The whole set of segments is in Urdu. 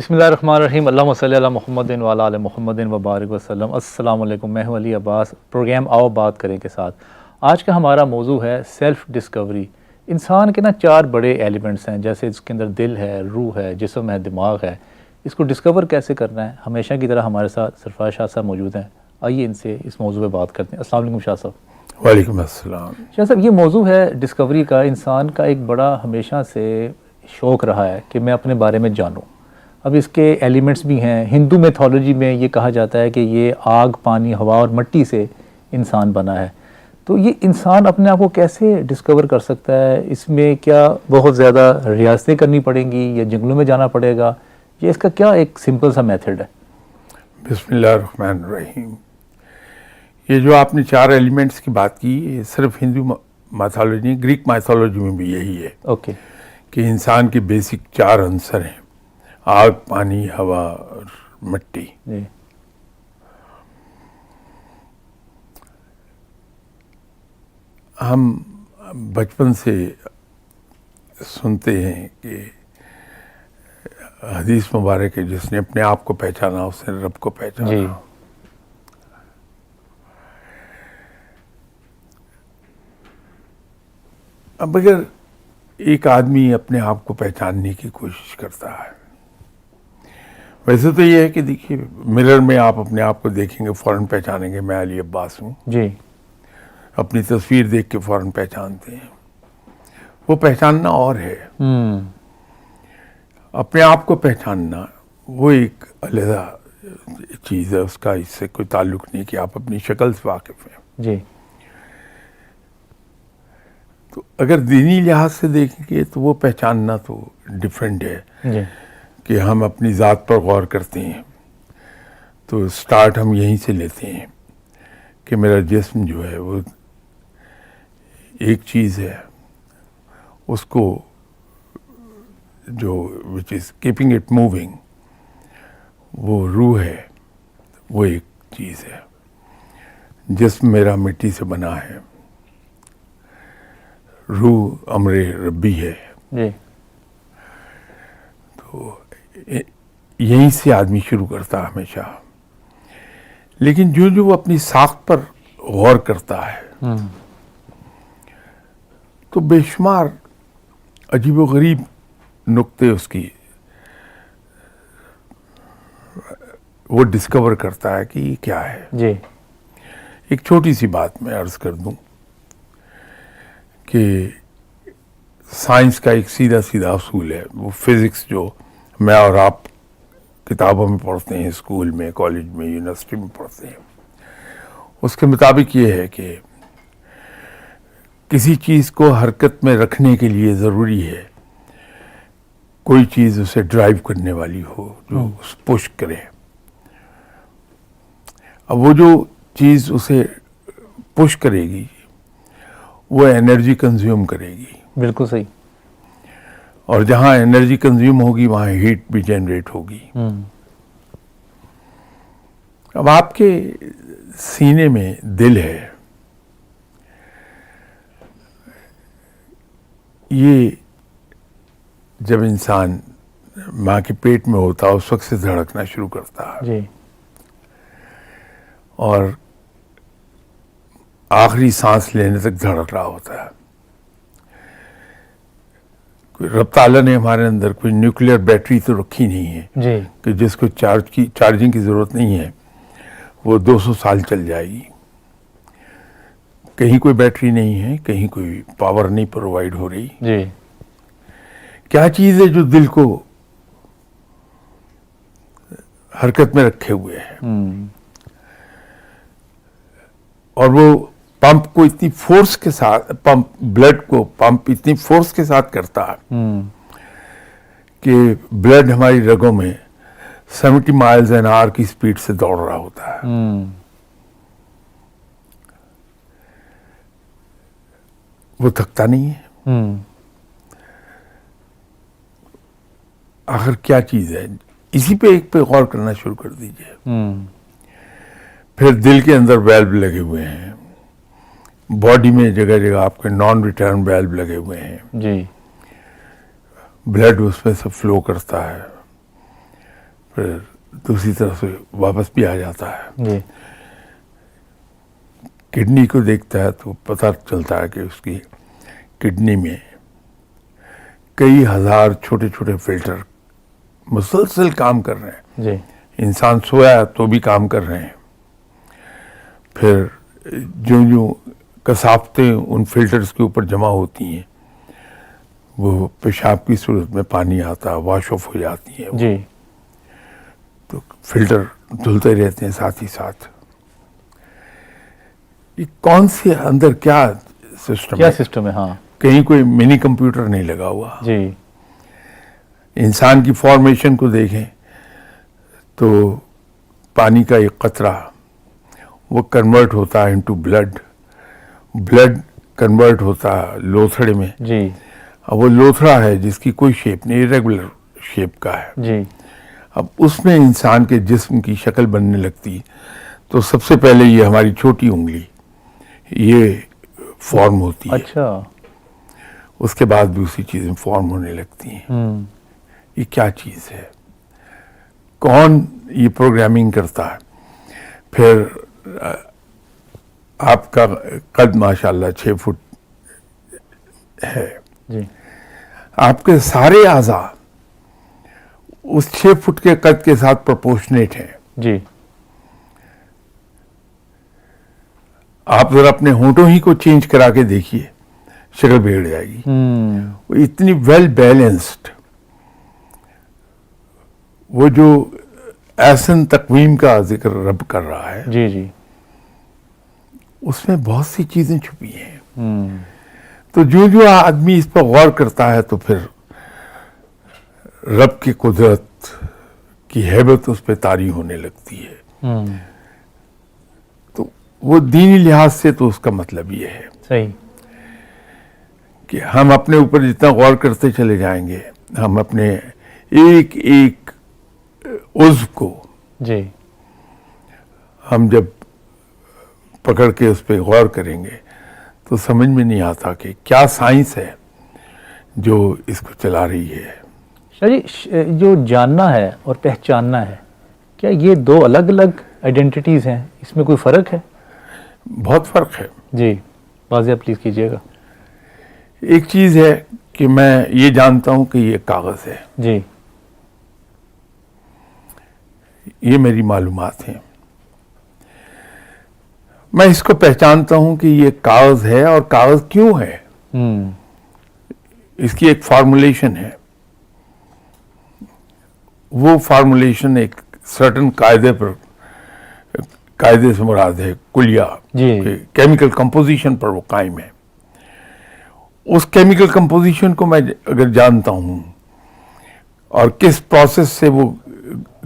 بسم اللہ الرحمن الرحیم، اللہم صلی علی محمد وعلی آل محمد وبارک وسلم۔ السلام علیکم، میں ہوں علی عباس، پروگرام آؤ بات کریں کے ساتھ۔ آج کا ہمارا موضوع ہے سیلف ڈسکوری۔ انسان کے 4 بڑے ایلیمنٹس ہیں، جیسے اس کے اندر دل ہے، روح ہے، جسم ہے، دماغ ہے۔ اس کو ڈسکور کیسے کرنا ہے؟ ہمیشہ کی طرح ہمارے ساتھ سرفراز شاہ صاحب موجود ہیں، آئیے ان سے اس موضوع پہ بات کرتے ہیں۔ السلام علیکم شاہ صاحب۔ وعلیکم السلام۔ شاہ صاحب، یہ موضوع ہے ڈسکوری کا۔ انسان کا ایک بڑا ہمیشہ سے شوق رہا ہے کہ میں اپنے بارے میں جانوں۔ اب اس کے ایلیمنٹس بھی ہیں۔ ہندو میتھولوجی میں یہ کہا جاتا ہے کہ یہ آگ، پانی، ہوا اور مٹی سے انسان بنا ہے۔ تو یہ انسان اپنے آپ کو کیسے ڈسکور کر سکتا ہے؟ اس میں کیا بہت زیادہ ریاضتیں کرنی پڑیں گی یا جنگلوں میں جانا پڑے گا؟ یہ اس کا کیا ایک سمپل سا میتھڈ ہے؟ بسم اللہ الرحمن الرحیم۔ یہ جو آپ نے 4 ایلیمنٹس کی بات کی، یہ صرف ہندو میتھولوجی، گریک میتھولوجی میں بھی یہی ہے اوکے۔ کہ انسان کے بیسک 4 عنصر ہیں: آگ، پانی، ہوا اور مٹی۔ جی۔ ہم بچپن سے سنتے ہیں کہ حدیث مبارک ہے، جس نے اپنے آپ کو پہچانا اس نے رب کو پہچانا۔ جی۔ اب اگر ایک آدمی اپنے آپ کو پہچاننے کی کوشش کرتا ہے، ویسے تو یہ ہے کہ دیکھیے، مرر میں آپ اپنے آپ کو دیکھیں گے فوراً پہچانیں گے میں علی عباس ہوں۔ جی۔ اپنی تصویر دیکھ کے فوراً پہچانتے ہیں۔ وہ پہچاننا اور ہے، اپنے آپ کو پہچاننا وہ ایک علیحدہ چیز ہے، اس کا اس سے کوئی تعلق نہیں کہ آپ اپنی شکل سے واقف ہیں۔ جی۔ تو اگر دینی لحاظ سے دیکھیں گے تو وہ پہچاننا تو ڈیفرنٹ ہے جی۔ کہ ہم اپنی ذات پر غور کرتے ہیں تو سٹارٹ ہم یہیں سے لیتے ہیں کہ میرا جسم جو ہے وہ ایک چیز ہے، اس کو جو وچ از کیپنگ اٹ موونگ، وہ روح ہے، وہ ایک چیز ہے۔ جسم میرا مٹی سے بنا ہے، روح امر ربی ہے۔ جی۔ تو یہیں سے آدمی شروع کرتا ہے ہمیشہ، لیکن جو وہ اپنی ساخت پر غور کرتا ہے تو بے شمار عجیب و غریب نقطے اس کی وہ ڈسکور کرتا ہے کہ یہ کیا ہے۔ جی۔ ایک چھوٹی سی بات میں عرض کر دوں کہ سائنس کا ایک سیدھا اصول ہے، وہ فزکس جو میں اور آپ کتابوں میں پڑھتے ہیں، اسکول میں، کالج میں، یونیورسٹی میں پڑھتے ہیں، اس کے مطابق یہ ہے کہ کسی چیز کو حرکت میں رکھنے کے لیے ضروری ہے کوئی چیز اسے ڈرائیو کرنے والی ہو، جو پش کرے۔ اب وہ جو چیز اسے پش کرے گی وہ انرجی کنزیوم کرے گی۔ بالکل صحیح۔ اور جہاں انرجی کنزیوم ہوگی وہاں ہیٹ بھی جنریٹ ہوگی۔ اب آپ کے سینے میں دل ہے، یہ جب انسان ماں کے پیٹ میں ہوتا ہے اس وقت سے دھڑکنا شروع کرتا ہے، جی۔ اور آخری سانس لینے تک دھڑک رہا ہوتا ہے۔ رب تعالیٰ نے ہمارے اندر کوئی نیوکلیئر بیٹری تو رکھی نہیں ہے جی۔ کہ جس کو چارجنگ کی ضرورت نہیں ہے، وہ 200 سال چل جائے گی۔ کہیں کوئی بیٹری نہیں ہے، کہیں کوئی پاور نہیں پرووائڈ ہو رہی۔ جی۔ کیا چیز ہے جو دل کو حرکت میں رکھے ہوئے ہے؟ اور وہ پمپ کو اتنی فورس کے ساتھ، بلڈ کو پمپ اتنی فورس کے ساتھ کرتا ہے کہ بلڈ ہماری رگوں میں 70 مائلز این آور کی سپیڈ سے دوڑ رہا ہوتا ہے۔ وہ تھکتا نہیں ہے۔ آخر کیا چیز ہے؟ اسی پہ ایک پہ غور کرنا شروع کر دیجئے۔ پھر دل کے اندر ویلو لگے ہوئے ہیں، باڈی میں جگہ جگہ آپ کے نان ریٹرن ویلو لگے ہوئے ہیں۔ جی۔ بلڈ اس میں سے فلو کرتا ہے، پھر دوسری طرف سے واپس بھی آ جاتا ہے. جی کڈنی کو دیکھتا ہے تو پتہ چلتا ہے کہ اس کی کڈنی میں کئی ہزار چھوٹے چھوٹے فلٹر مسلسل کام کر رہے ہیں. جی انسان سویا ہے تو بھی کام کر رہے ہیں. پھر جو کثافتیں ان فلٹرز کے اوپر جمع ہوتی ہیں وہ پیشاب کی صورت میں پانی آتا ہے، واش آف ہو جاتی ہیں وہ. جی تو فلٹر دھلتے رہتے ہیں ساتھ ہی ساتھ. یہ کون سے اندر کیا سسٹم کیا ہے؟ سسٹم ہے؟ ہاں کہیں کوئی منی کمپیوٹر نہیں لگا ہوا. جی انسان کی فارمیشن کو دیکھیں تو پانی کا ایک قطرہ وہ کنورٹ ہوتا ہے انٹو بلڈ، بلڈ کنورٹ ہوتا ہے لوتھڑے میں. جی اب وہ لوتھڑا ہے جس کی کوئی شیپ نہیں، ریگولر شیپ کا ہے. جی اب اس میں انسان کے جسم کی شکل بننے لگتی تو سب سے پہلے یہ ہماری چھوٹی انگلی یہ فارم ہوتی ہے. اچھا. اس کے بعد دوسری چیزیں فارم ہونے لگتی ہیں. یہ کیا چیز ہے؟ کون یہ پروگرامنگ کرتا ہے؟ پھر آپ کا قد ماشاءاللہ 6 فٹ ہے. جی آپ کے سارے اعضاء اس 6 فٹ کے قد کے ساتھ پرپورشنیٹ ہیں. جی آپ ذرا اپنے ہونٹوں ہی کو چینج کرا کے دیکھیے، شکل بگڑ جائے گی. وہ اتنی ویل بیلنسڈ، وہ جو احسن تقویم کا ذکر رب کر رہا ہے جی جی اس میں بہت سی چیزیں چھپی ہیں. تو جو آدمی اس پر غور کرتا ہے تو پھر رب کی قدرت کی ہیبت اس پہ طاری ہونے لگتی ہے. تو وہ دینی لحاظ سے تو اس کا مطلب یہ ہے صحیح کہ ہم اپنے اوپر جتنا غور کرتے چلے جائیں گے، ہم اپنے ایک ایک عضو کو جی ہم جب پکڑ کے اس پہ غور کریں گے تو سمجھ میں نہیں آتا کہ کیا سائنس ہے جو اس کو چلا رہی ہے. شاہ جی، جو جاننا ہے اور پہچاننا ہے، کیا یہ دو الگ الگ آئیڈینٹیٹیز ہیں؟ اس میں کوئی فرق ہے؟ بہت فرق ہے. جی واضح پلیز کیجیے گا. ایک چیز ہے کہ میں یہ جانتا ہوں کہ یہ کاغذ ہے، جی یہ میری معلومات ہیں. میں اس کو پہچانتا ہوں کہ یہ کاغذ ہے، اور کاغذ کیوں ہے اس کی ایک فارمولیشن ہے. وہ فارمولیشن ایک سرٹن قاعدے سے مراد ہے کلیہ، جی کیمیکل کمپوزیشن پر وہ قائم ہے. اس کیمیکل کمپوزیشن کو میں اگر جانتا ہوں اور کس پروسیس سے وہ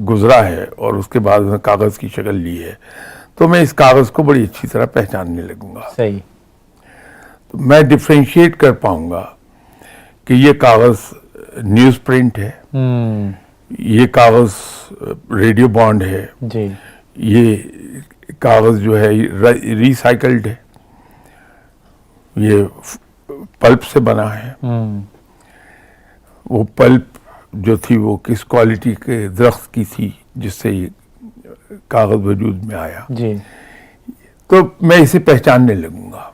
گزرا ہے اور اس کے بعد میں کاغذ کی شکل لی ہے تو میں اس کاغذ کو بڑی اچھی طرح پہچاننے لگوں گا. صحیح. تو میں ڈفرینشیٹ کر پاؤں گا کہ یہ کاغذ نیوز پرنٹ ہے، یہ کاغذ ریڈیو بانڈ ہے، جی یہ کاغذ جو ہے ریسائیکلڈ ہے، یہ پلپ سے بنا ہے. وہ پلپ جو تھی وہ کس کوالٹی کے درخت کی تھی جس سے یہ کاغذ وجود میں آیا. جی تو میں اسے پہچاننے لگوں گا.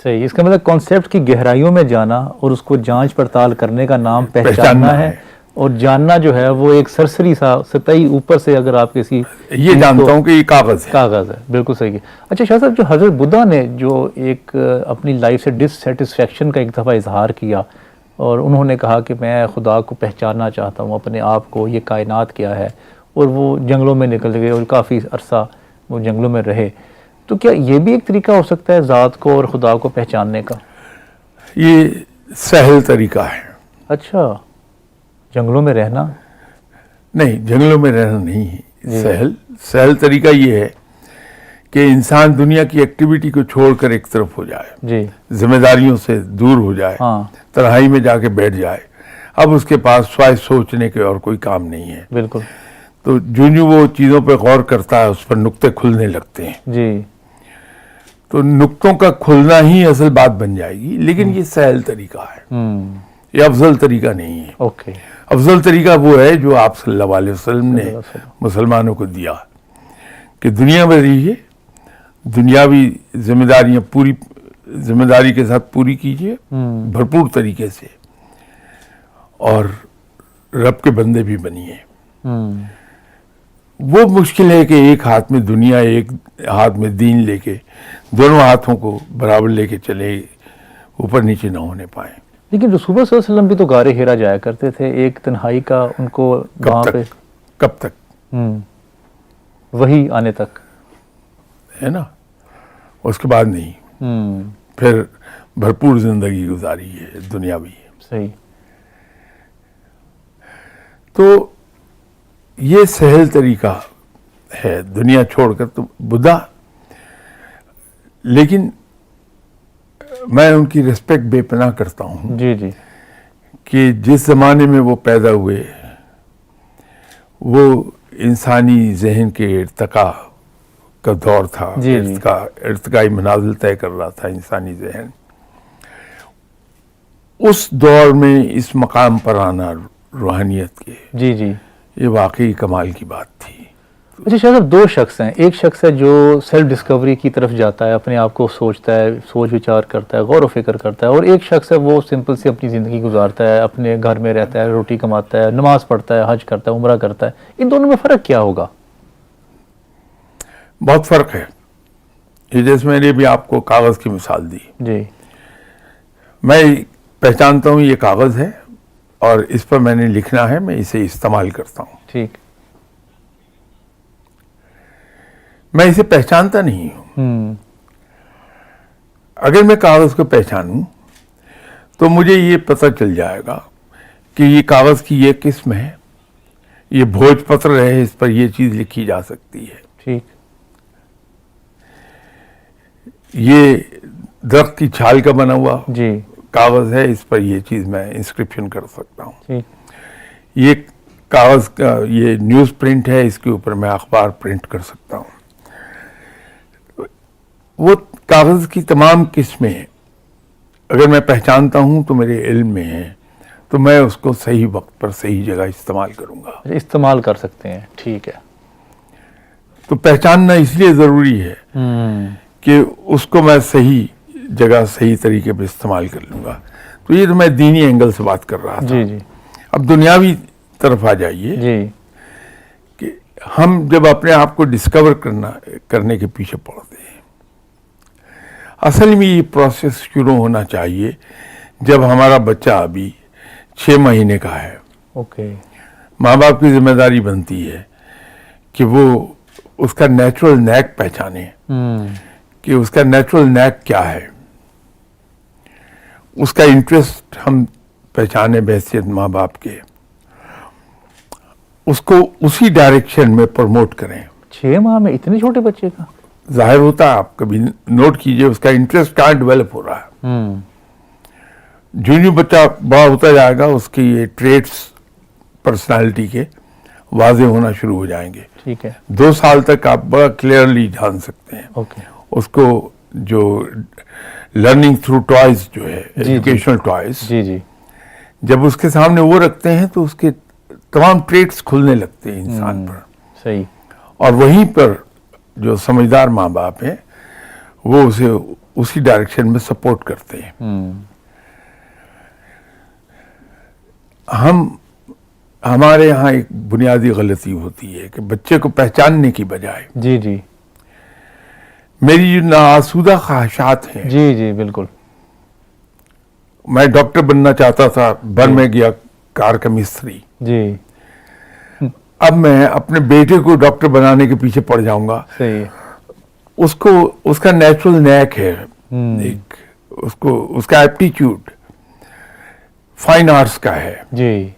صحیح. اس کا مطلب کانسیپٹ کی گہرائیوں میں جانا اور اس کو جانچ پڑتال کرنے کا نام پہچاننا ہے. اور جاننا جو ہے وہ ایک سرسری سا سطحی اوپر سے اگر آپ کسی یہ جانتا ہوں کہ یہ کاغذ ہے. کاغذ ہے. بالکل صحیح ہے. اچھا شاہ صاحب، جو حضرت بدھا نے جو ایک اپنی لائف سے ڈسسیٹسفیکشن کا ایک دفعہ اظہار کیا اور انہوں نے کہا کہ میں خدا کو پہچاننا چاہتا ہوں، اپنے آپ کو، یہ کائنات کیا ہے، اور وہ جنگلوں میں نکل گئے اور کافی عرصہ وہ جنگلوں میں رہے، تو کیا یہ بھی ایک طریقہ ہو سکتا ہے ذات کو اور خدا کو پہچاننے کا؟ یہ سہل طریقہ ہے. اچھا، جنگلوں میں رہنا؟ نہیں، جنگلوں میں رہنا نہیں ہے. سہل طریقہ یہ ہے کہ انسان دنیا کی ایکٹیویٹی کو چھوڑ کر ایک طرف ہو جائے، جی ذمہ داریوں سے دور ہو جائے، تنہائی میں جا کے بیٹھ جائے. اب اس کے پاس سوائے سوچنے کے اور کوئی کام نہیں ہے. بالکل. تو جو وہ چیزوں پہ غور کرتا ہے اس پر نقطے کھلنے لگتے ہیں. جی تو نقطوں کا کھلنا ہی اصل بات بن جائے گی. لیکن یہ سہل طریقہ ہے، یہ افضل طریقہ نہیں ہے. اوکے. افضل طریقہ وہ ہے جو آپ صلی اللہ علیہ وسلم نے مسلمانوں کو دیا کہ دنیا میں رہیے، دنیاوی ذمہ داریاں پوری ذمہ داری کے ساتھ پوری کیجیے بھرپور طریقے سے، اور رب کے بندے بھی بنیے۔ وہ مشکل ہے کہ ایک ہاتھ میں دنیا ایک ہاتھ میں دین لے کے دونوں ہاتھوں کو برابر لے کے چلے، اوپر نیچے نہ ہونے پائیں۔ لیکن رسول اللہ صلی اللہ علیہ وسلم بھی تو غار ہیرا جایا کرتے تھے، ایک تنہائی کا ان کو وہاں پہ کب تک وہی آنے تک ہے نا، اس کے بعد نہیں، پھر بھرپور زندگی گزاری ہے دنیاوی۔ صحیح۔ تو یہ سہل طریقہ ہے دنیا چھوڑ کر، تو بدھا، لیکن میں ان کی ریسپیکٹ بے پناہ کرتا ہوں جی جی، کہ جس زمانے میں وہ پیدا ہوئے وہ انسانی ذہن کے ارتقاء کا دور تھا، جی جی، ارتقائی منازل طے کر رہا تھا انسانی ذہن۔ اس دور میں اس مقام پر آنا روحانیت کے، جی جی، یہ واقعی کمال کی بات تھی۔ اچھا شاہ صاحب، دو شخص ہیں، ایک شخص ہے جو سیلف ڈسکوری کی طرف جاتا ہے، اپنے آپ کو سوچتا ہے، سوچ وچار کرتا ہے، غور و فکر کرتا ہے، اور ایک شخص ہے وہ سمپل سی اپنی زندگی گزارتا ہے، اپنے گھر میں رہتا ہے، روٹی کماتا ہے، نماز پڑھتا ہے، حج کرتا ہے، عمرہ کرتا ہے۔ ان دونوں میں فرق کیا ہوگا؟ بہت فرق ہے۔ یہ جیسے میں نے بھی آپ کو کاغذ کی مثال دی، جی، میں پہچانتا ہوں یہ کاغذ ہے اور اس پر میں نے لکھنا ہے، میں اسے استعمال کرتا ہوں۔ ٹھیک۔ میں اسے پہچانتا نہیں ہوں۔ اگر میں کاغذ کو پہچانوں تو مجھے یہ پتہ چل جائے گا کہ یہ کاغذ کی یہ قسم ہے، یہ بھوج پتر ہے، اس پر یہ چیز لکھی جا سکتی ہے۔ ٹھیک۔ یہ درخت کی چھال کا بنا ہوا جی، کاغذ ہے، اس پر یہ چیز میں انسکرپشن کر سکتا ہوں۔ ٹھیک۔ یہ کاغذ کا یہ نیوز پرنٹ ہے، اس کے اوپر میں اخبار پرنٹ کر سکتا ہوں۔ وہ کاغذ کی تمام قسمیں اگر میں پہچانتا ہوں تو میرے علم میں ہے، تو میں اس کو صحیح وقت پر صحیح جگہ استعمال کروں گا۔ استعمال کر سکتے ہیں، ٹھیک ہے۔ تو پہچاننا اس لیے ضروری ہے کہ اس کو میں صحیح جگہ صحیح طریقے پہ استعمال کر لوں گا۔ تو یہ تو میں دینی اینگل سے بات کر رہا تھا۔ جی جی، اب دنیاوی طرف آ جائیے جی کہ ہم جب اپنے آپ کو ڈسکور کرنے کے پیچھے پڑتے ہیں، اصل میں یہ پروسیس شروع ہونا چاہیے جب ہمارا بچہ ابھی 6 مہینے کا ہے۔ اوکے۔ ماں باپ کی ذمہ داری بنتی ہے کہ وہ اس کا نیچرل نیک پہچانے، کہ اس کا نیچرل نیک کیا ہے، اس کا انٹرسٹ ہم پہچانے بحیثیت ماں باپ کے، اس کو اسی ڈائریکشن میں پروموٹ کریں۔ 6 ماہ میں اتنے چھوٹے بچے کا؟ ظاہر ہوتا ہے، آپ کبھی نوٹ کیجئے اس کا انٹرسٹ کہاں ڈیولپ ہو رہا ہے۔ جو بچہ بڑا ہوتا جائے گا اس کی یہ ٹریٹس پرسنالٹی کے واضح ہونا شروع ہو جائیں گے۔ ٹھیک ہے۔ 2 سال تک آپ بڑا کلیئرلی جان سکتے ہیں اوکے۔ اس کو، جو لرننگ تھرو ٹوائز جو ہے، ایجوکیشنل ٹوائز، جی جی، جب اس کے سامنے وہ رکھتے ہیں تو اس کے تمام ٹریٹس کھلنے لگتے ہیں انسان پر، صحیح۔ اور وہیں پر جو سمجھدار ماں باپ ہیں وہ اسے اسی ڈائریکشن میں سپورٹ کرتے ہیں۔ ہمارے ہاں ایک بنیادی غلطی ہوتی ہے کہ بچے کو پہچاننے کی بجائے جی جی، میری جو ناآسودہ خواہشات ہیں، جی جی، بالکل۔ میں ڈاکٹر بننا چاہتا تھا، بن میں گیا کار کا مستری، جی، اب میں اپنے بیٹے کو ڈاکٹر بنانے کے پیچھے پڑ جاؤں گا۔ صحیح۔ اس کا نیچرل نیک ہے، ایک اس کا ایپٹیچیوڈ فائن آرٹس کا ہے، جی،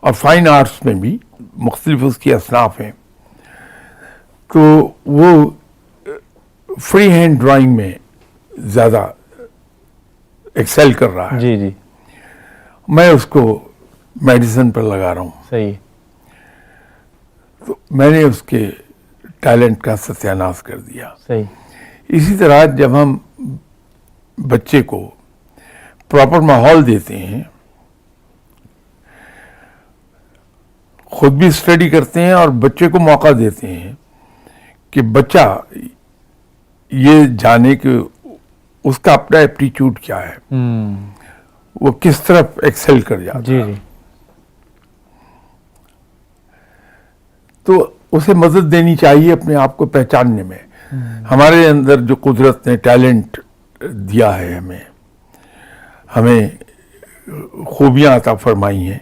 اور فائن آرٹس میں بھی مختلف اس کی اصناف ہیں، تو وہ فری ہینڈ ڈرائنگ میں زیادہ ایکسل کر رہا ہے۔ جی جی، میں اس کو میڈیسن پر لگا رہا ہوں، صحیح۔ تو میں نے اس کے ٹیلنٹ کا ستیہ ناش کر دیا۔ صحیح۔ اسی طرح جب ہم بچے کو پراپر ماحول دیتے ہیں خود بھی اسٹڈی کرتے ہیں اور بچے کو موقع دیتے ہیں کہ بچہ یہ جانے کہ اس کا اپنا ایپٹیچیوڈ کیا ہے، وہ کس طرف ایکسل کر جاتا جی ہے. جی تو اسے مدد دینی چاہیے اپنے آپ کو پہچاننے میں. ہمارے اندر جو قدرت نے ٹیلنٹ دیا ہے، ہمیں خوبیاں عطا فرمائی ہیں،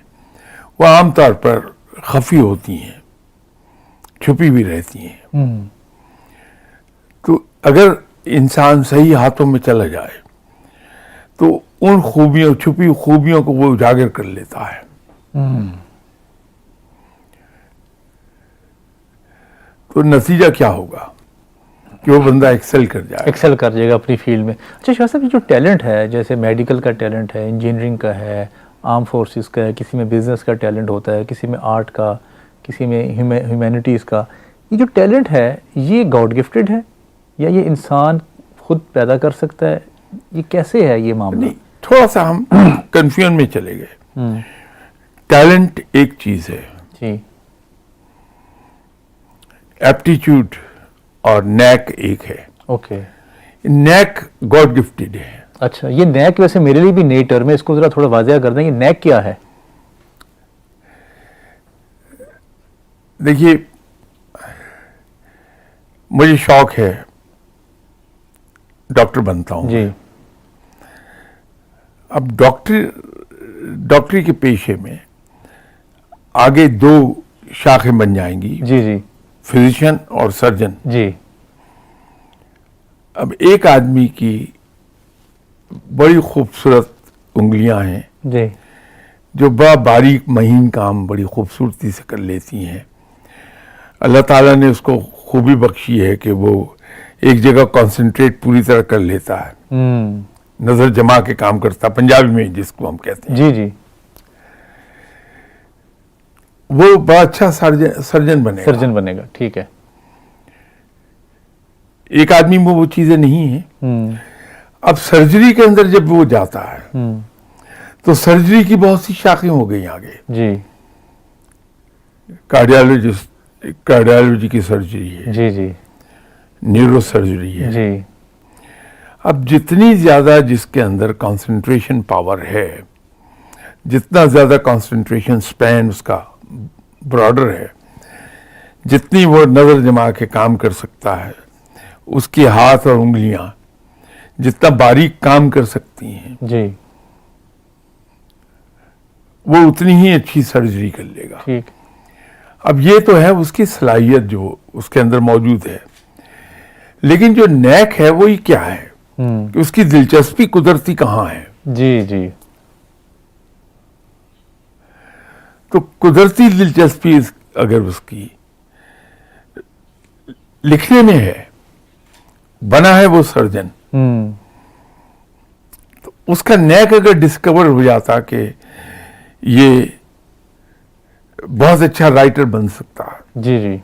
وہ عام طور پر خفی ہوتی ہیں، چھپی بھی رہتی ہیں. تو اگر انسان صحیح ہاتھوں میں چلا جائے تو ان خوبیوں، چھپی خوبیوں کو وہ اجاگر کر لیتا ہے. تو نتیجہ کیا ہوگا کہ وہ بندہ ایکسل کر جائے. ایکسل کر جائے گا اپنی فیلڈ میں. اچھا شاہ صاحب، یہ جو ٹیلنٹ ہے، جیسے میڈیکل کا ٹیلنٹ ہے، انجینئرنگ کا ہے، آرم فورسز کا ہے، کسی میں بزنس کا ٹیلنٹ ہوتا ہے، کسی میں آرٹ کا، کسی میں ہیومینٹیز کا، یہ جو ٹیلنٹ ہے یہ گاڈ گفٹڈ ہے یا یہ انسان خود پیدا کر سکتا ہے؟ یہ کیسے ہے یہ معاملہ؟ نہیں، تھوڑا سا ہم کنفیوژن میں چلے گئے. ٹیلنٹ ایک چیز ہے، جی ایپٹیچیوڈ اور نیک ایک ہے. اوکے. نیک گاڈ گفٹڈ ہے. اچھا، یہ نیک ویسے میرے لیے بھی نئی ٹرم ہے، اس کو ذرا تھوڑا واضح کر دیں، یہ نیک کیا ہے؟ دیکھیے، مجھے شوق ہے، ڈاکٹر بنتا ہوں. جی اب ڈاکٹری کے پیشے میں آگے دو شاخیں بن جائیں گی، جی جی فزیشین اور سرجن. جی اب ایک آدمی کی بڑی خوبصورت انگلیاں ہیں جی جو بڑا باریک مہین کام بڑی خوبصورتی سے کر لیتی ہیں. اللہ تعالیٰ نے اس کو خوبی بخشی ہے کہ وہ ایک جگہ کنسنٹریٹ پوری طرح کر لیتا ہے، نظر جما کے کام کرتا، پنجابی میں جس کو ہم کہتے ہیں. جی جی وہ بڑا اچھا سرجن بنے گا. سرجن بنے گا، ٹھیک ہے. ایک آدمی میں وہ چیزیں نہیں ہیں. اب سرجری کے اندر جب وہ جاتا ہے تو سرجری کی بہت سی شاخیں ہو گئی آگے. جی کارڈیالوجی کی سرجری ہے، جی جی نیورو سرجری ہے. جی اب جتنی زیادہ جس کے اندر کنسنٹریشن پاور ہے، جتنا زیادہ کنسنٹریشن سپین اس کا براڈر ہے، جتنی وہ نظر جما کے کام کر سکتا ہے، اس کے ہاتھ اور انگلیاں جتنا باریک کام کر سکتی ہیں، جی وہ اتنی ہی اچھی سرجری کر لے گا. ٹھیک. اب یہ تو ہے اس کی صلاحیت جو اس کے اندر موجود ہے. لیکن جو نیک ہے وہی کیا ہے کہ اس کی دلچسپی قدرتی کہاں ہے. جی جی تو قدرتی دلچسپی اگر اس کی لکھنے میں ہے، بنا ہے وہ سرجن، تو اس کا نیک اگر ڈسکور ہو جاتا کہ یہ بہت اچھا رائٹر بن سکتا ہے، جی جی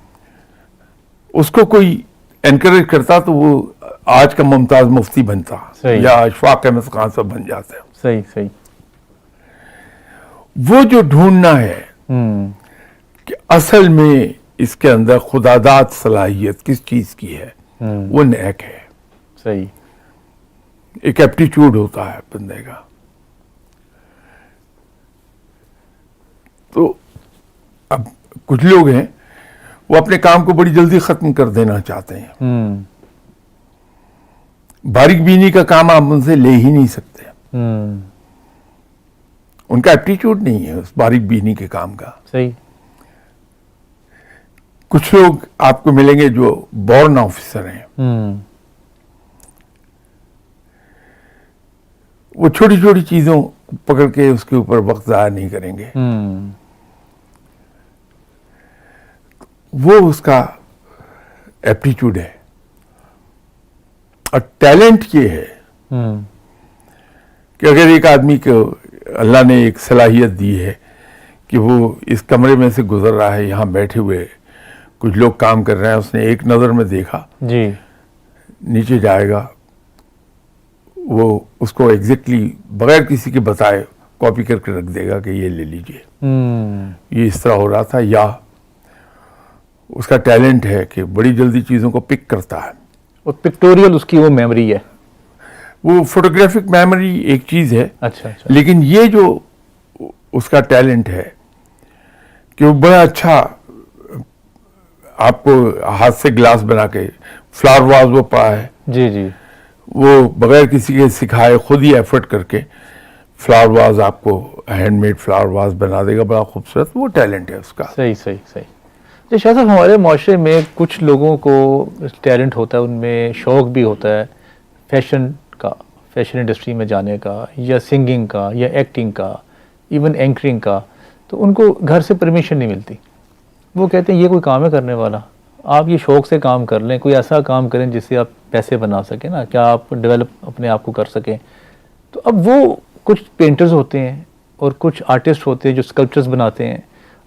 اس کو کوئی انکریج کرتا تو وہ آج کا ممتاز مفتی بنتا یا اشفاق احمد خان صاحب بن جاتا ہے. صحیح صحیح. وہ جو ڈھونڈنا ہے کہ اصل میں اس کے اندر خداداد صلاحیت کس چیز کی ہے، وہ نیک ہے. صحیح. ایک ایپٹیچیوڈ ہوتا ہے بندے کا. تو اب کچھ لوگ ہیں وہ اپنے کام کو بڑی جلدی ختم کر دینا چاہتے ہیں. باریک بینی کا کام آپ ان سے لے ہی نہیں سکتے. ان کا ایپٹیچیوڈ نہیں ہے اس باریک بینی کے کام کا. صحیح. کچھ لوگ آپ کو ملیں گے جو بورن آفیسر ہیں، وہ چھوٹی چھوٹی چیزوں پکڑ کے اس کے اوپر وقت ضائع نہیں کریں گے. وہ اس کا ایپٹیچیوڈ ہے. اور ٹیلنٹ یہ ہے کہ اگر ایک آدمی کو اللہ نے ایک صلاحیت دی ہے کہ وہ اس کمرے میں سے گزر رہا ہے، یہاں بیٹھے ہوئے کچھ لوگ کام کر رہے ہیں، اس نے ایک نظر میں دیکھا، جی نیچے جائے گا، وہ اس کو ایگزیکٹلی بغیر کسی کے بتائے کاپی کر کے رکھ دے گا کہ یہ لے لیجئے. یہ اس طرح ہو رہا تھا. یا اس کا ٹیلنٹ ہے کہ بڑی جلدی چیزوں کو پک کرتا ہے. اور پکٹوریل اس کی وہ میموری ہے. وہ فوٹوگرافک میموری ایک چیز ہے. اچھا اچھا. لیکن یہ جو اس کا ٹیلنٹ ہے کہ وہ بڑا اچھا آپ کو ہاتھ سے گلاس بنا کے فلاور واز وہ پڑا ہے. جی جی. وہ بغیر کسی کے سکھائے خود ہی ایفرٹ کر کے فلاور واز آپ کو ہینڈ میڈ فلاور واز بنا دے گا بڑا خوبصورت. وہ ٹیلنٹ ہے اس کا. صحیح صحیح صحیح. جی شاہ صاحب، ہمارے معاشرے میں کچھ لوگوں کو ٹیلنٹ ہوتا ہے، ان میں شوق بھی ہوتا ہے فیشن کا، فیشن انڈسٹری میں جانے کا، یا سنگنگ کا، یا ایکٹنگ کا، ایون اینکرنگ کا. تو ان کو گھر سے پرمیشن نہیں ملتی. وہ کہتے ہیں یہ کوئی کام ہے کرنے والا، آپ یہ شوق سے کام کر لیں، کوئی ایسا کام کریں جس سے آپ پیسے بنا سکیں نا، کیا آپ ڈیولپ اپنے آپ کو کر سکیں. تو اب وہ کچھ پینٹرز ہوتے ہیں اور کچھ آرٹسٹ ہوتے ہیں جو اسکلپچرز بناتے ہیں.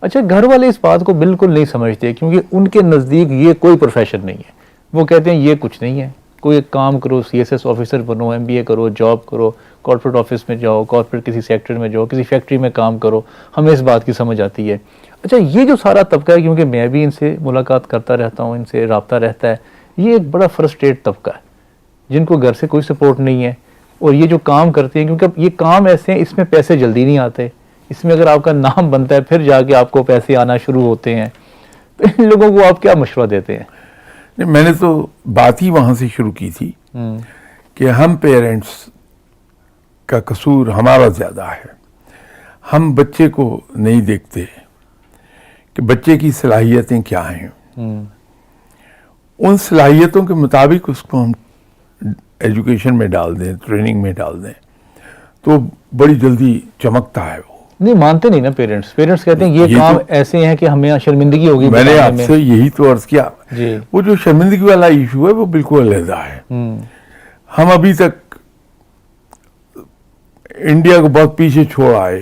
اچھا، گھر والے اس بات کو بالکل نہیں سمجھتے کیونکہ ان کے نزدیک یہ کوئی پروفیشن نہیں ہے. وہ کہتے ہیں یہ کچھ نہیں ہے، کوئی ایک کام کرو، CSS آفیسر بنو، MBA کرو، جاب کرو، کارپوریٹ آفس میں جاؤ، کارپوریٹ کسی سیکٹر میں جاؤ، کسی فیکٹری میں کام کرو، ہمیں اس بات کی سمجھ آتی ہے. اچھا، یہ جو سارا طبقہ ہے، کیونکہ میں بھی ان سے ملاقات کرتا رہتا ہوں، ان سے رابطہ رہتا ہے، یہ ایک بڑا فرسٹریٹ طبقہ ہے جن کو گھر سے کوئی سپورٹ نہیں ہے. اور یہ جو کام کرتے ہیں، کیونکہ اب یہ کام ایسے ہیں، اس میں پیسے جلدی نہیں آتے. اس میں اگر آپ کا نام بنتا ہے پھر جا کے آپ کو پیسے آنا شروع ہوتے ہیں. تو ان لوگوں کو آپ کیا مشورہ دیتے ہیں؟ میں نے تو بات ہی وہاں سے شروع کی تھی کہ ہم پیرنٹس کا قصور ہمارا زیادہ ہے. ہم بچے کو نہیں دیکھتے کہ بچے کی صلاحیتیں کیا ہیں. ان صلاحیتوں کے مطابق اس کو ہم ایجوکیشن میں ڈال دیں، ٹریننگ میں ڈال دیں تو بڑی جلدی چمکتا ہے. وہ نہیں مانتے نہیں نا پیرنٹس. پیرنٹس کہتے ہیں یہ کام ایسے ہیں کہ ہمیں شرمندگی ہوگی. میں نے آپ سے یہی تو عرض کیا. جی. وہ جو شرمندگی والا ایشو ہے وہ بالکل علیحدہ ہے. ہم ابھی تک انڈیا کو بہت پیچھے چھوڑ آئے،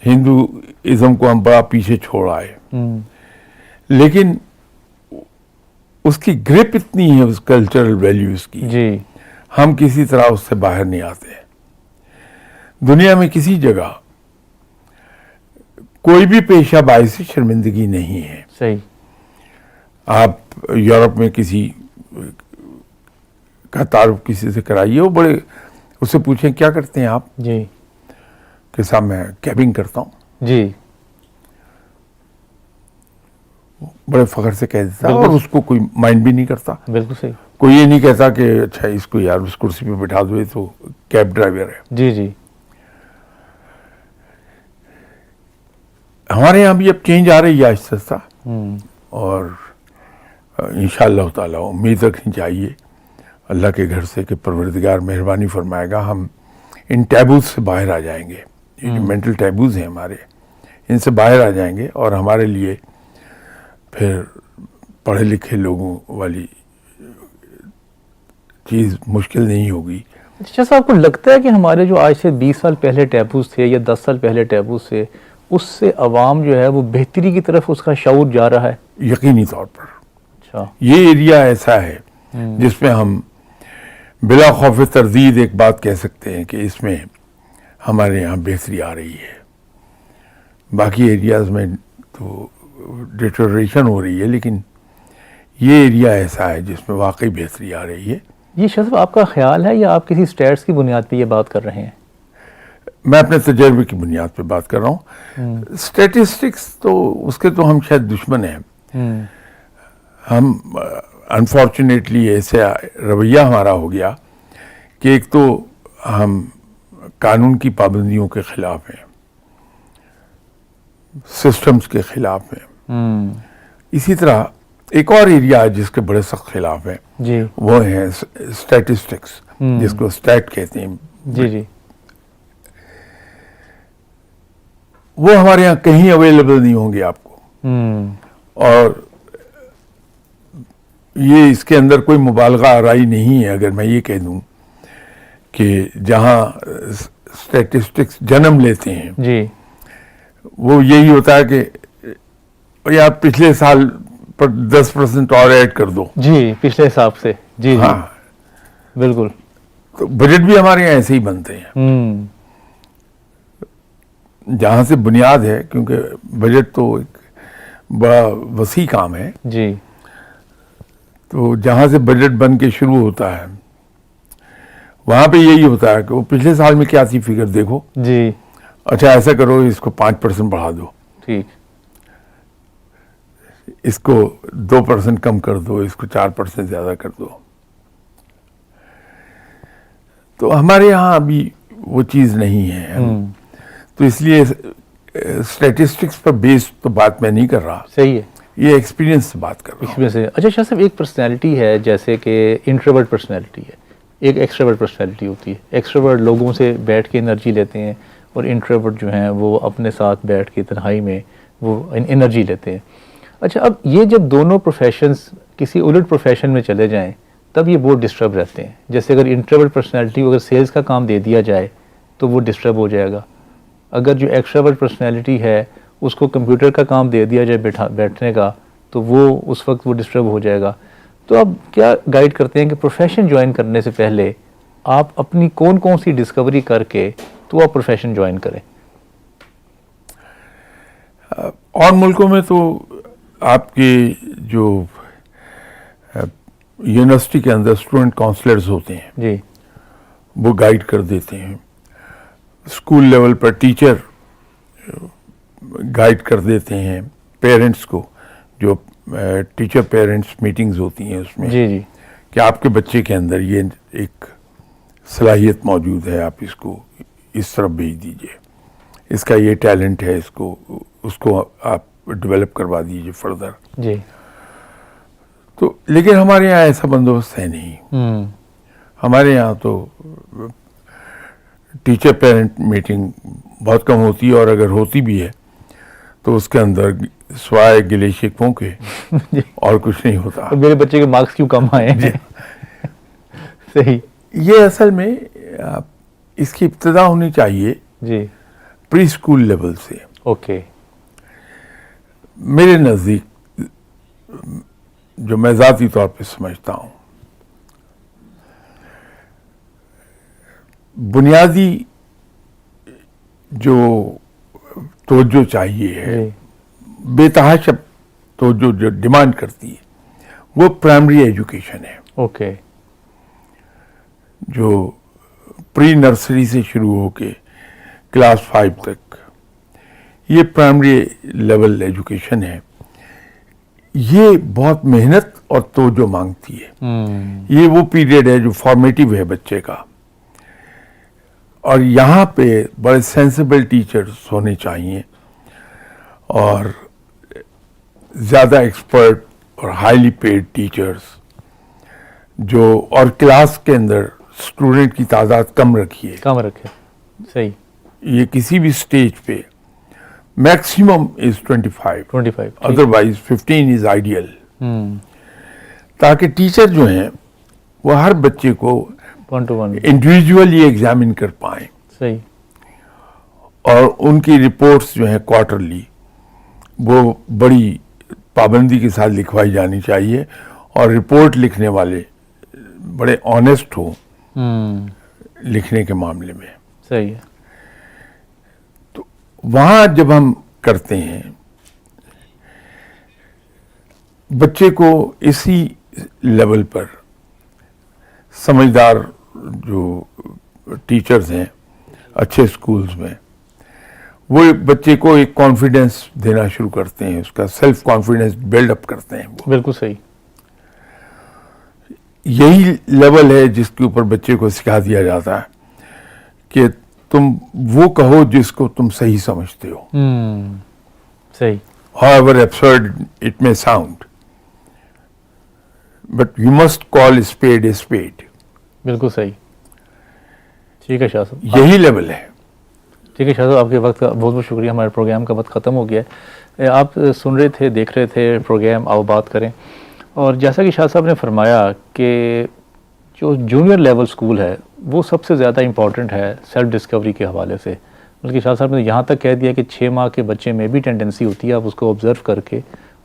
ہندوازم کو ہم بڑا پیچھے چھوڑ آئے. لیکن اس کی گرپ اتنی ہے اس کلچرل ویلیوز کی، جی، ہم کسی طرح اس سے باہر نہیں آتے. دنیا میں کسی جگہ کوئی بھی پیشہ باعث شرمندگی نہیں ہے. صحیح. آپ یورپ میں کسی کا تعارف کسی سے کرائیے، وہ بڑے اس سے پوچھیں کیا کرتے ہیں آپ؟ جی. کہ صاحب میں کیبنگ کرتا ہوں. جی. بڑے فخر سے کہہ دیتا ہے اور اس کو کوئی مائنڈ بھی نہیں کرتا. بالکل صحیح. کوئی یہ نہیں کہتا کہ اچھا اس کو یار اس کرسی پہ بٹھا دو، یہ تو کیب ڈرائیور ہے. جی جی. ہمارے یہاں بھی اب چینج آ رہی ہے آہستہ آہستہ، اور انشاءاللہ تعالی امید رکھنی چاہیے اللہ کے گھر سے کہ پروردگار مہربانی فرمائے گا، ہم ان ٹیبوز سے باہر آ جائیں گے. یہ جو مینٹل ٹیبوز ہیں ہمارے، ان سے باہر آ جائیں گے اور ہمارے لیے پھر پڑھے لکھے لوگوں والی چیز مشکل نہیں ہوگی. اچھا صاحب، کو لگتا ہے کہ ہمارے جو آج سے 20 سال پہلے ٹیبوز تھے یا 10 سال پہلے ٹیبوز تھے، اس سے عوام جو ہے وہ بہتری کی طرف اس کا شعور جا رہا ہے؟ یقینی طور پر. اچھا. یہ ایریا ایسا ہے جس میں ہم بلا خوف تردید ایک بات کہہ سکتے ہیں کہ اس میں ہمارے یہاں بہتری آ رہی ہے. باقی ایریاز میں تو ڈیٹوریشن ہو رہی ہے، لیکن یہ ایریا ایسا ہے جس میں واقعی بہتری آ رہی ہے. یہ شاہ صاحب آپ کا خیال ہے یا آپ کسی سٹیٹس کی بنیاد پہ یہ بات کر رہے ہیں؟ میں اپنے تجربے کی بنیاد پہ بات کر رہا ہوں. اسٹیٹسٹکس تو اس کے تو ہم شاید دشمن ہیں. ہم انفارچونیٹلی ایسا رویہ ہمارا ہو گیا کہ ایک تو ہم قانون کی پابندیوں کے خلاف ہیں، سسٹمز کے خلاف ہیں. اسی طرح ایک اور ایریا ہے جس کے بڑے سخت خلاف ہیں، جی، وہ ہیں اسٹیٹسٹکس، جس کو اسٹیٹ کہتے ہیں. جی جی. وہ ہمارے یہاں کہیں اویلیبل نہیں ہوں گے آپ کو. اور یہ اس کے اندر کوئی مبالغہ آرائی نہیں ہے اگر میں یہ کہہ دوں کہ جہاں اسٹیٹسٹکس جنم لیتے ہیں، جی، وہ یہی ہوتا ہے کہ یا پچھلے سال پر 10% اور ایڈ کر دو. جی، پچھلے حساب سے. جی. ہاں، بالکل. تو بجٹ بھی ہمارے یہاں ایسے ہی بنتے ہیں. جہاں سے بنیاد ہے، کیونکہ بجٹ تو ایک بڑا وسیع کام ہے، جی تو جہاں سے بجٹ بن کے شروع ہوتا ہے وہاں پہ یہی ہوتا ہے کہ وہ پچھلے سال میں کیا تھی فگر دیکھو، جی اچھا ایسا کرو اس کو 5% بڑھا دو، ٹھیک اس کو 2% کم کر دو، اس کو 4% زیادہ کر دو. تو ہمارے یہاں ابھی وہ چیز نہیں ہے، تو اس لیے اسٹیٹسٹکس پر بیس تو بات میں نہیں کر رہا، صحیح ہے. یہ ایکسپیرینس سے بات کر رہا اس میں سے اچھا شاہ صاحب ایک پرسنالٹی ہے جیسے کہ انٹروورٹ پرسنالٹی ہے، ایک ایکسٹروورٹ پرسنالٹی ہوتی ہے. ایکسٹروورٹ لوگوں سے بیٹھ کے انرجی لیتے ہیں اور انٹروورٹ جو ہیں وہ اپنے ساتھ بیٹھ کے تنہائی میں وہ انرجی لیتے ہیں. اچھا اب یہ جب دونوں پروفیشنز کسی الٹ پروفیشن میں چلے جائیں تب یہ بہت ڈسٹرب رہتے ہیں. جیسے اگر انٹروورٹ پرسنالٹی کو اگر سیلز کا کام دے دیا جائے تو وہ ڈسٹرب ہو جائے گا. اگر جو ایکسٹروورٹ پرسنالٹی ہے اس کو کمپیوٹر کا کام دے دیا جائے بیٹھنے کا تو وہ اس وقت وہ ڈسٹرب ہو جائے گا. تو اب کیا گائیڈ کرتے ہیں کہ پروفیشن جوائن کرنے سے پہلے آپ اپنی کون کون سی ڈسکوری کر کے تو آپ پروفیشن جوائن کریں؟ اور ملکوں میں تو آپ کے جو یونیورسٹی کے اندر اسٹوڈنٹ کاؤنسلرز ہوتے ہیں جی وہ گائیڈ کر دیتے ہیں. اسکول لیول پر ٹیچر گائیڈ کر دیتے ہیں پیرنٹس کو، جو ٹیچر پیرنٹس میٹنگز ہوتی ہیں اس میں، جی جی کہ آپ کے بچے کے اندر یہ ایک صلاحیت موجود ہے، آپ اس کو اس طرف بھیج دیجئے، اس کا یہ ٹیلنٹ ہے، اس کو آپ ڈیولپ کروا دیجئے فردر. جی تو لیکن ہمارے یہاں ایسا بندوبست ہے نہیں. ہمارے یہاں تو ٹیچر پیرنٹ میٹنگ بہت کم ہوتی ہے، اور اگر ہوتی بھی ہے تو اس کے اندر سوائے گلے شکووں کے اور کچھ نہیں ہوتا. میرے بچے کے مارکس کیوں کم آئے ہیں. صحیح. یہ اصل میں اس کی ابتدا ہونی چاہیے جی پری اسکول لیول سے. اوکے. میرے نزدیک جو میں ذاتی طور پہ سمجھتا ہوں، بنیادی جو توجہ چاہیے ہے، بے تحاشا توجہ جو ڈیمانڈ کرتی ہے، وہ پرائمری ایجوکیشن ہے. اوکے. جو پری نرسری سے شروع ہو کے کلاس 5 تک، یہ پرائمری لیول ایجوکیشن ہے. یہ بہت محنت اور توجہ مانگتی ہے. یہ وہ پیریڈ ہے جو فارمیٹیو ہے بچے کا، اور یہاں پہ بڑے سینسیبل ٹیچرز ہونے چاہیے، اور زیادہ ایکسپرٹ اور ہائیلی پیڈ ٹیچرز، جو اور کلاس کے اندر اسٹوڈنٹ کی تعداد کم رکھیے. کم رکھے. صحیح. یہ کسی بھی سٹیج پہ maximum is 25 otherwise 15 is ideal, تاکہ ٹیچر جو ہیں وہ ہر بچے کو 1-to-1 انڈیویجولی ایگزامن کر پائیں. صحیح. اور ان کی رپورٹس جو ہیں کوارٹرلی وہ بڑی پابندی کے ساتھ لکھوائی جانی چاہیے، اور رپورٹ لکھنے والے بڑے آنیسٹ ہوں لکھنے کے معاملے میں. صحیح ہے. تو وہاں جب ہم کرتے ہیں بچے کو اسی لیول پر سمجھدار جو ٹیچرز ہیں اچھے سکولز میں، وہ بچے کو ایک کانفیڈنس دینا شروع کرتے ہیں، اس کا سیلف کانفیڈنس بلڈ اپ کرتے ہیں. وہ بالکل صحیح. یہی لیول ہے جس کے اوپر بچے کو سکھا دیا جاتا ہے کہ تم وہ کہو جس کو تم صحیح سمجھتے ہو. صحیح. however absurd it may sound, but you must call a spade a spade. بالکل صحیح. ٹھیک ہے شاہ صاحب. یہی لیول ہے. ٹھیک ہے شاہ صاحب، آپ کے وقت کا بہت بہت شکریہ. ہمارے پروگرام کا وقت ختم ہو گیا ہے. آپ سن رہے تھے، دیکھ رہے تھے پروگرام آؤ بات کریں، اور جیسا کہ شاہ صاحب نے فرمایا کہ جو جونیئر لیول سکول ہے وہ سب سے زیادہ امپورٹنٹ ہے سیلف ڈسکوری کے حوالے سے. بلکہ شاہ صاحب نے یہاں تک کہہ دیا کہ 6 ماہ کے بچے میں بھی ٹینڈنسی ہوتی ہے، آپ اس کو آبزرو کر کے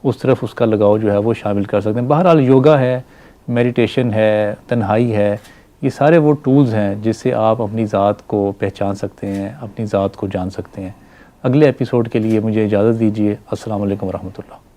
اس طرف اس کا لگاؤ جو ہے وہ شامل کر سکتے ہیں. بہرحال یوگا ہے، میڈیٹیشن ہے، تنہائی ہے، یہ سارے وہ ٹولز ہیں جس سے آپ اپنی ذات کو پہچان سکتے ہیں، اپنی ذات کو جان سکتے ہیں. اگلے ایپیسوڈ کے لیے مجھے اجازت دیجیے. السلام علیکم ورحمۃ اللہ.